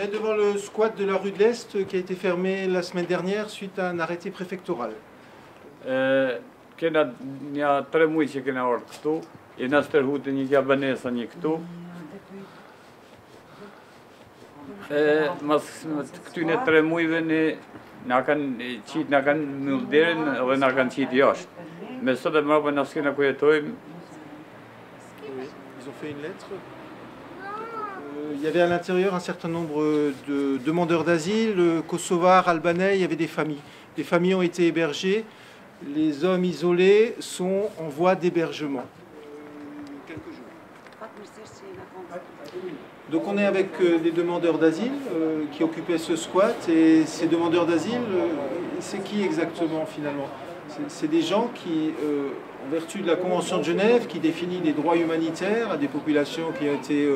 est devant le squat de la rue de l'Est qui a été fermé la semaine dernière suite à un arrêté préfectoral. Kena një 3 muaj që kena ardhur këtu, jena stërhuar një gabanesa një këtu. Mas këtyne 3 muajve na kanë qitë, na kanë mbyll derën dhe na kanë qitë jashtë. Me sot e mbrapa na s'kena ku jetojmë. Ils ont fait une lettre. Il y avait à l'intérieur un certain nombre de demandeurs d'asile, kosovars, albanais, il y avait des familles. Les familles ont été hébergées. Les hommes isolés sont en voie d'hébergement. Quelques jours. Donc on est avec les demandeurs d'asile qui occupaient ce squat. Et ces demandeurs d'asile, c'est qui exactement finalement? C'est des gens qui, en vertu de la Convention de Genève, qui définit des droits humanitaires à des populations qui ont été...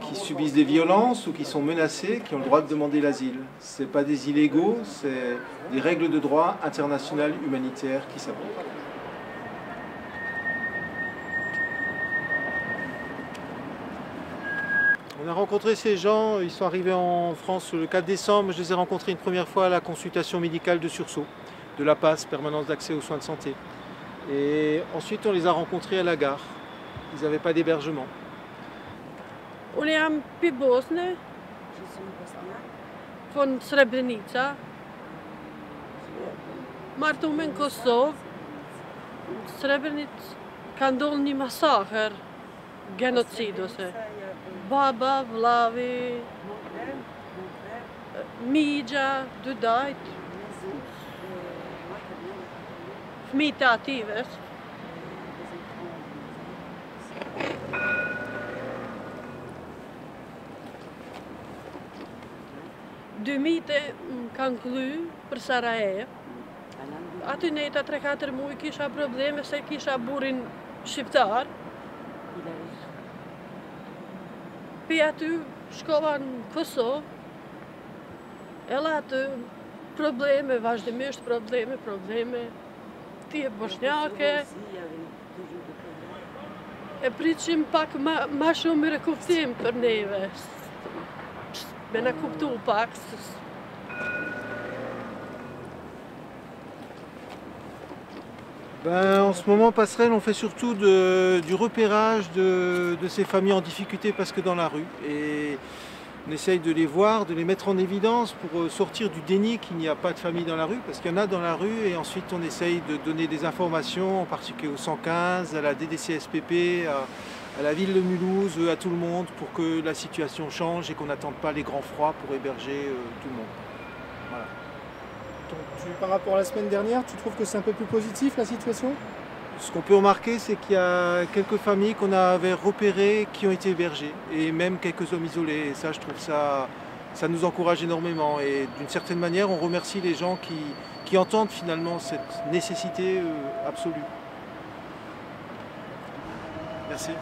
qui subissent des violences ou qui sont menacés, qui ont le droit de demander l'asile. Ce n'est pas des illégaux, c'est des règles de droit international humanitaire qui s'appliquent. On a rencontré ces gens, ils sont arrivés en France le 4 décembre. Je les ai rencontrés une première fois à la consultation médicale de sursaut, de la PAS, permanence d'accès aux soins de santé. Et ensuite on les a rencontrés à la gare. Ils n'avaient pas d'hébergement. Unë jam pi Bosne, von Srebrenica, martume në Kosovë, Srebrenica ka ndodhur një masakër, genocid ose baba, vllavi, migja, dy dajt, fëmijët e ative. 2000 më kanë kly për Sarajevo. Aty nejta 3-4 muaj kisha probleme se kisha burrin shqiptar. Pi aty shkova në Kosovë. Edhe aty probleme, vazhdimisht probleme. Ti e bosnjake. E pritshim pak ma shumë rikuptim për neve. Me na kuptu pak. En ce moment, Passerelle, on fait surtout du repérage de ces familles en difficulté parce que dans la rue. Et on essaye de les voir, de les mettre en évidence pour sortir du déni qu'il n'y a pas de famille dans la rue, parce qu'il y en a dans la rue, et ensuite on essaye de donner des informations, en particulier au 115, à la DDCSPP, à la ville de Mulhouse, à tout le monde, pour que la situation change et qu'on n'attende pas les grands froids pour héberger tout le monde. Voilà. Donc, par rapport à la semaine dernière, tu trouves que c'est un peu plus positif la situation? Ce qu'on peut remarquer, c'est qu'il y a quelques familles qu'on avait repérées qui ont été hébergées, et même quelques hommes isolés. Et ça, je trouve ça nous encourage énormément. Et d'une certaine manière, on remercie les gens qui entendent finalement cette nécessité absolue. Merci.